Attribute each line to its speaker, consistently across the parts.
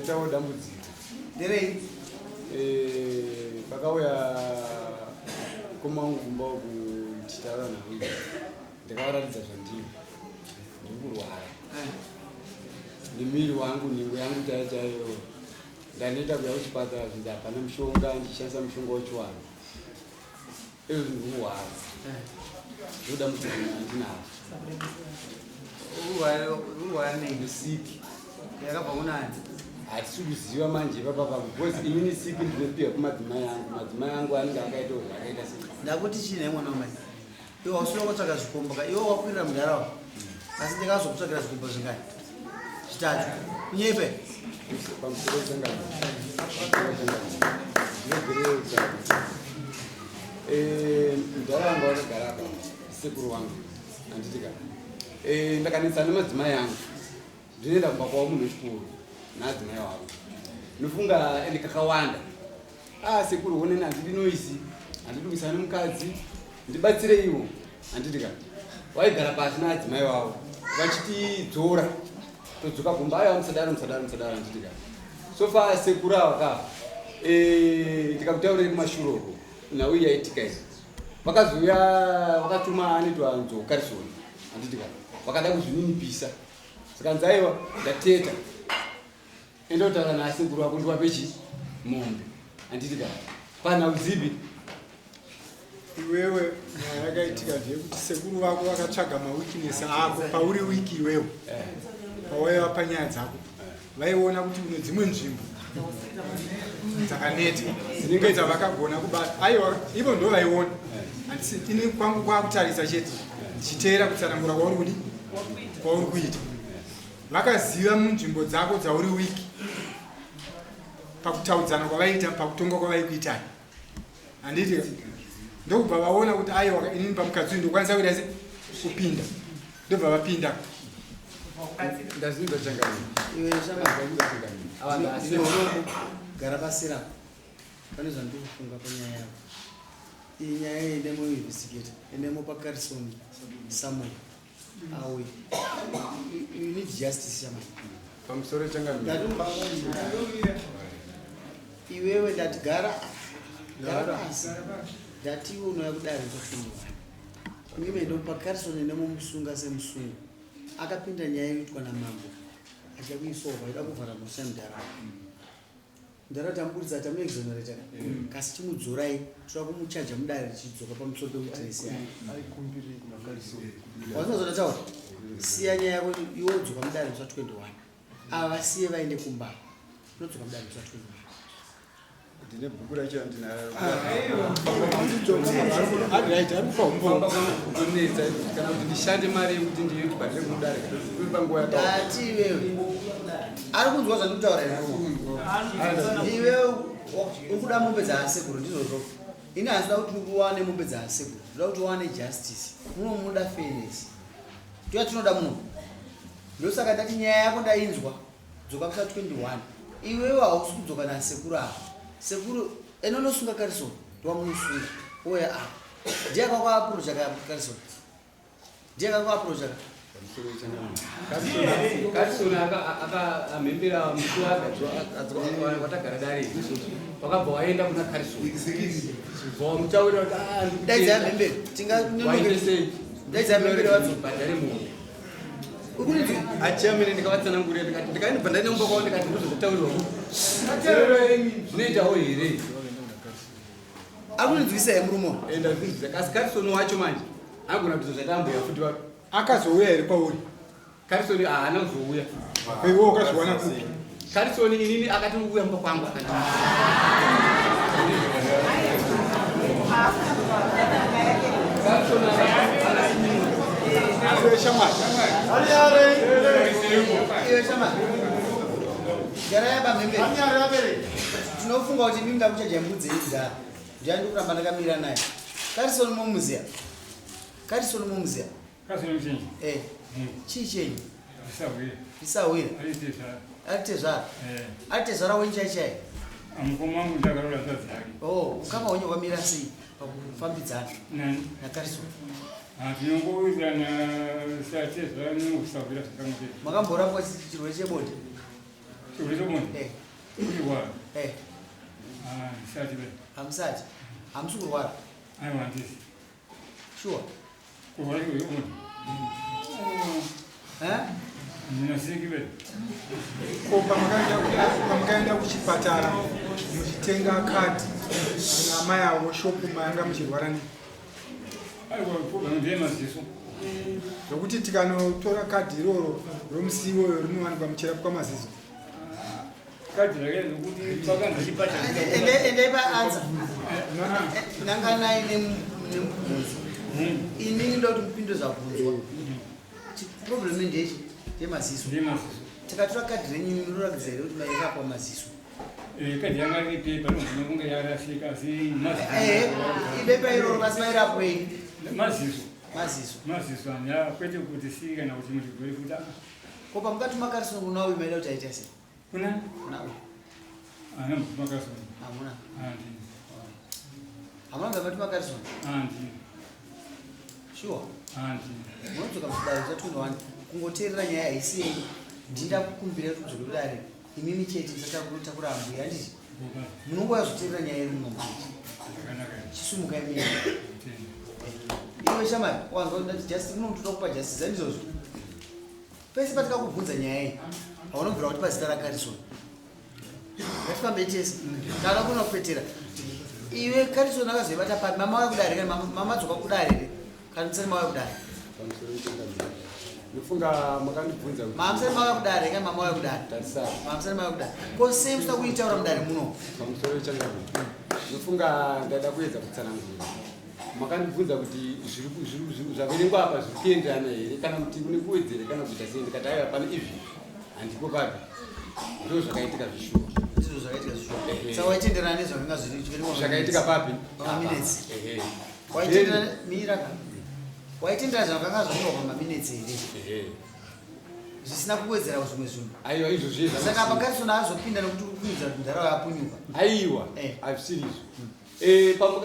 Speaker 1: ndaitawo dambudziko
Speaker 2: nderei
Speaker 1: pakauya kumangu kumba kuchitaura nawe ndakavaratidza zvandiri ndiri kurwara nemiri wangu nhengo yangu chaiyo ndanoita kuya kuchipatara zvinzi hapana mushonga ndichishandisa mushonga wechiwanhu izvo ndiri kurwara ndoda mudziko andinavo
Speaker 2: urwara neisiki yakabva kunani
Speaker 1: hatisi kuziva manje ipapa because inini siki ndinopiwa kumadzimai angu anenge akaita zvakaita sei
Speaker 2: ndakuti chini mwana wamai iwe usina kutsvaga zvikombo ka iwe wakwirira mudharawa asi ndikazokutsvagira zvikombo zvingani zvitatu kunyepe
Speaker 1: pamusoro wechangano ndaraunda wakagara apa sekuru wangu anditika ndakanetsana nemadzimai angu ndinoenda kumba kwavo munhu wechikuru naadzimai wavo nofunga ende kakawanda sekuru oneni handidi noisi handidi kuisana nemukadzi ndibatsire iwo handitika waigara pasi naadzimai wavo vachitidzora todzoka kumba aiwa musadaro handitika sofa sekuru ava ka tikakutaurei kumashure uko nhau yaitika izvi vakazouya vakatuma anoitwa nzokarisoni handitika vakada kuzvininipisa saka nzaiwa ndateta endotaura nasekuru wako ndiwapechi mombe handitika pana uzivi
Speaker 3: iwewe nyaya yakaitika ndeyekuti sekuru wako vakatsvaga mawikinesi ako pauri wiki iwewe pawaiva panyaya dzako vaiona kuti une dzimwe nzvimbo dzakaneta dzinenge dzavakagona kubata aiwa ivo ndo vaiona handisi ini kwangu kwakutarisa chete ndichiteera kutsanangura kwauri kudi kwauri kuita vakaziva munzvimbo dzako dzauri wiki pakutaudzana kwavaita pakutonga kwavaikuitai handiti ndokubva vaona kuti aiwa inini pamukadzi uyu ndokwanisa kuita se kupinda ndobva vapinda
Speaker 1: ndaziva changani
Speaker 2: iwe gara pasira pane zvandiri kufunga panyaya yavo iyi nyaya iendemo investigata endemo pakarisoni samuel awe you need justice yamai
Speaker 1: pamusoro changani
Speaker 2: iwewe ndati gara pasi ndati iwe unouya kudare kufungiwa ingime ndo pakarisoni endemo musunga semusungu akapinda nyaya inoitwa namambo achakuisova ida kuvhara musha mudhara tamuburitsa tamuexonerata kasi chimudzorai toda kumuchaja mudare richidzoka pamusoro pekutiresi yayo wasinazoda taura siya nyaya yako iwe udzoka mudare musa 21 ava vasiye vaende kumba unodzoka mudare musa 21
Speaker 1: ndine bhuku racho andinaro kunetsa kana kuti ndishande mari yekuti ndibhadhire kudare panguva
Speaker 2: dati iwewe ari kunzwa zvandikutaura iwewe ukuda mombe dzaasekuru ndizvozvo ini handida kuti uwane mombe dzaasekuru ndoda kuti uwane justice munomuda fairness toya tinoda munhu ndosaka ndati nyaya yako ndainzwa dzoka kusa 21 iwewe hausi kudzoka nasekuru ava sekuru enonosunga karisoni ndowamunosunga oya apa ndiye akakwaapurojaka karisoni ndiye akakwaapurojaka
Speaker 1: karisoni akamhembera musi watagara dare wakabva waenda kuna karisoni vamutaurira kuti
Speaker 2: daidza mhembere tingaidza
Speaker 1: vatsobhadhare munhu achiamene ndikavatsanangurira ndikati ndikaendibva ndaneumba kwavo ndikati ndozvotaurirwa zvinoitawo here
Speaker 2: akuninzwisa yemurumo
Speaker 1: ndazinzisa kasi karisoni wacho manje agona kuti zvatambuya futi vato
Speaker 3: akazouya here kwauri
Speaker 1: karisoni haana kuzouya
Speaker 3: iwe wakazviwana kupi
Speaker 1: karisoni inini akati uya mumba kwangu akati
Speaker 2: tinofunga kuti mimi ndakuchaja mbudzi idzara ndiandi kuramba ndakamira naye karisoni momuziya chii chenyu isawira aritezvara wenchaichai ukama wenye wamira sei pakufambidzana nakarisoni makamborapwa chirwere chebonde
Speaker 4: Chikulizo mundi. Uliwa. Sati be.
Speaker 2: Hamsati. Hamsukurwara.
Speaker 4: Aiwa ndisi.
Speaker 2: Sure.
Speaker 4: Kuhora iwe mundi. Ninasiki be.
Speaker 3: Pamakaenda kuchipatara muchitenga kadi kana mai avo shopu mayanga muchirwara ndi
Speaker 4: Aiwa problem ndiye maziso.
Speaker 3: zvokuti tikanotora kadhi iroro romusiwo rinowanikwa muchirapu kwamaziso
Speaker 4: Kadi rake nokuti pakanza chipatara.
Speaker 2: Endeipa answer. Nanganai nemubvunzo. Inini ndoti mupindo zvabvunzwa. Problem ndechi ndemaziso.
Speaker 4: Ndiye maziso.
Speaker 2: Tikatora kadhi renyu rinoratidza here kuti mairapwa maziso.
Speaker 4: Kadi yanga iri pepa nogona kunge yarasika asi maziso.
Speaker 2: Ibepa iroro basi mairapwei.
Speaker 4: Maziso.
Speaker 2: Maziso.
Speaker 4: Maziso anya kwete kuti si kana kuti muchigori futa.
Speaker 2: Ko pamukatuma karisoni kunawo imaida kuti aita sei?
Speaker 4: Kuna?
Speaker 2: Kunawo.
Speaker 4: Ana mutuma karisoni.
Speaker 2: Hamuna.
Speaker 4: Andi.
Speaker 2: Hamuna ngamatuma karisoni?
Speaker 4: Andi.
Speaker 2: Sure.
Speaker 4: Andi.
Speaker 2: Munodzoka mudare zvatunhawani kungoteerera nyaya haisiyei ndida kukumbira kuti mudzoke kudare imimi chete musatakutakura ambuya handiti munongoya zoteerera nyaya iri munombuya chisumuka imini iwe shamari wanzwa ndati justice munotoda kupa justice handizvozvo pese patikakubvunza nyaya iyi haunobvira kuti pazita rakarisoni ngatifambei tese kana kuna kupetera iwe karisoni akazoibata pati mama waya kudare kana mama adzoka kudare kana musari mawaya kudare
Speaker 1: Nifunga makandibvunza kuti
Speaker 2: mamusari mawaya kudare kana mama waya kudare
Speaker 1: tarisana
Speaker 2: mamusari mawaya kudare ko sei musina kuitaura mudare muno
Speaker 1: pamusoro wechangamiro. Nifunga ndada kuedza kutsanangura. Makandibvunza kuti zvaverengwa apa zviri kuenderana here kana kuti kune kuwedzere kana kuita sei ndikati aiwa pane izvi handipo papi ndo zvakaitika zvishuwa.
Speaker 2: ndizvo zvakaitika zvishuwa saka waitenderana nezvakanga zviri
Speaker 1: Zvakaitika papi?
Speaker 2: pamaminitsi
Speaker 1: Ehe.
Speaker 2: waitenderana miraka waitendera zvakanga zvanyorwa pamaminitsi here zvisina kuwedzera zvimwe zvinhu
Speaker 1: Aiwa izvozvo
Speaker 2: saka pakarisona azopinda nekuti kukuudza kuti ndarawa yapunyuka
Speaker 1: aiwa azvisirizo.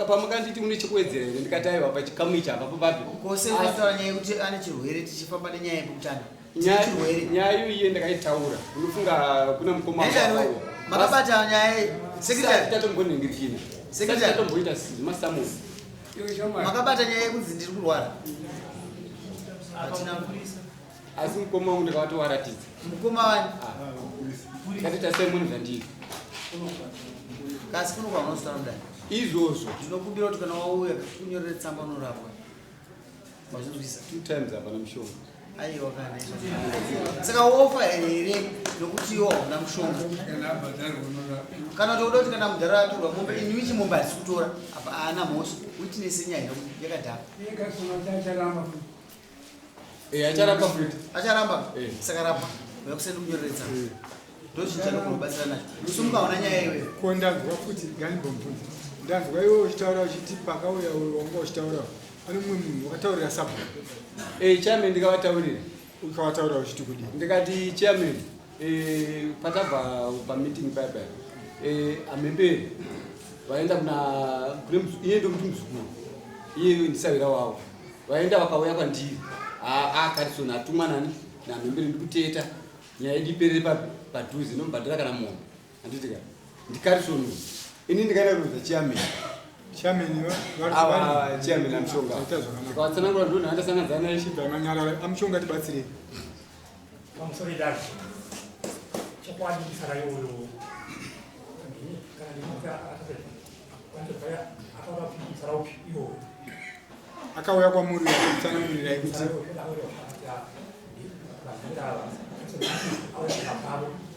Speaker 1: Pamukanditi une chekuwedzera here ndikati aiwa pachikamu ichi apapo papi
Speaker 2: kose unotaura nyaya yekuti ane chirwere tichifamba nenyaya yekutana chirwere
Speaker 1: nyaya iyo iye ndakaitaura unofunga kuna mukoma
Speaker 2: makabata nyaya sekretary
Speaker 1: tatomgoningirikina
Speaker 2: Secretary.
Speaker 1: tatomboita masamoni
Speaker 2: makabata nyaya yekunzi ndiri kurwara hatina
Speaker 1: asi mukoma wangu ndakawatowaratidza
Speaker 2: mukoma wani
Speaker 1: katita semunhu zvandiri
Speaker 2: kasi kuno kwaunozotaura mudai
Speaker 1: izvozvo
Speaker 2: ndinokumbira kuti kana wauya kunyorere tsamba unorapwa mazvinzwisa
Speaker 1: 2 times apa nemushonga
Speaker 2: aiwa kana saka wofa here nokuti iwo hauna mushonga kana kuti uda kuti kana mudhara atorwa mombe inwichi mombe hatisi kutora apa haana mhosva uitinese nyaya yakadhaka
Speaker 1: acharapa futi
Speaker 2: acharamba saka rapa yakusenda kunyorere tsamba ndozvichanokunobatsira nacho sumuka hauna nyaya iweyo
Speaker 3: ko ndanzwa futi ganibomubvunza ndanzwa iwe uchitaura uchiti pakauya wanga uchitaura pane mumwe munhu wakataurira sabhu
Speaker 1: chairman ndikavataurira
Speaker 3: ukavataura uchiti kudii
Speaker 1: ndikati chairman patabva pameeting paipa amemberi vaenda kuna iye ndomuti muzukuru iye ndisavira wavo vaenda vakauya kwandiri karisoni atumwa nani namemberi ndikuteta nyaya yedu iperere padhuze nomubhadhira kana munhu handitika ndikarisoni ini ndikaenda kurodza chairman chairman amushonga ndikawatsanangura ndoni andasanganzana naye
Speaker 3: anyarara amushonga tibatsirei
Speaker 5: pamusoro edare chokwadi isarayoyo akaraupi iwo
Speaker 3: akauya kwamuri kutsanangurirai kuti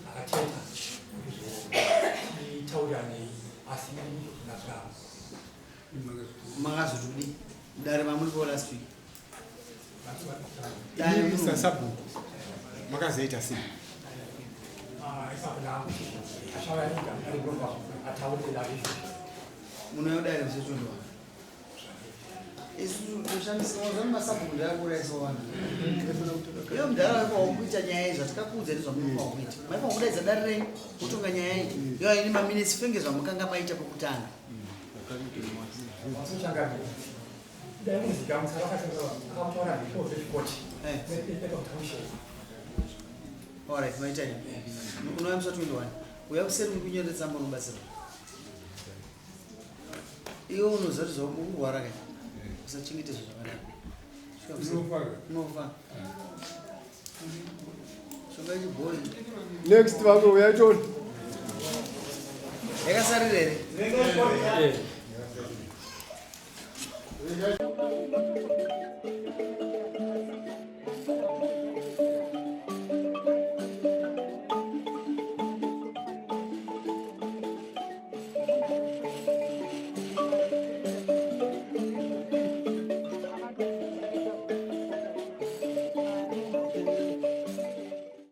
Speaker 5: akateta taurirane asi nazvavo
Speaker 2: makazotudi dare mamuripo last week
Speaker 3: mr sabhu makazoita sei
Speaker 2: munoyodare zvetondowa isu toshandisamasabundi akuraisawana iyo mudhara waipawakuita nyaya iyi zvatikakuudza nezvamunopawakuita maipawakudaidza dare renyu kutonga nyaya iyi iyo ini maminitsi fenge zvamukanga maita pokutanga Alright, my time. Unoyamsa 21. Uyakuseri kunyoredza tsamba unobatsira. Iwe unozoti zvakurwara kai. Usachengete zvakanaka. Unofa. Shoga chibhori.
Speaker 1: Next vangu uyatoni.
Speaker 2: Yakasarira here.
Speaker 1: Eh.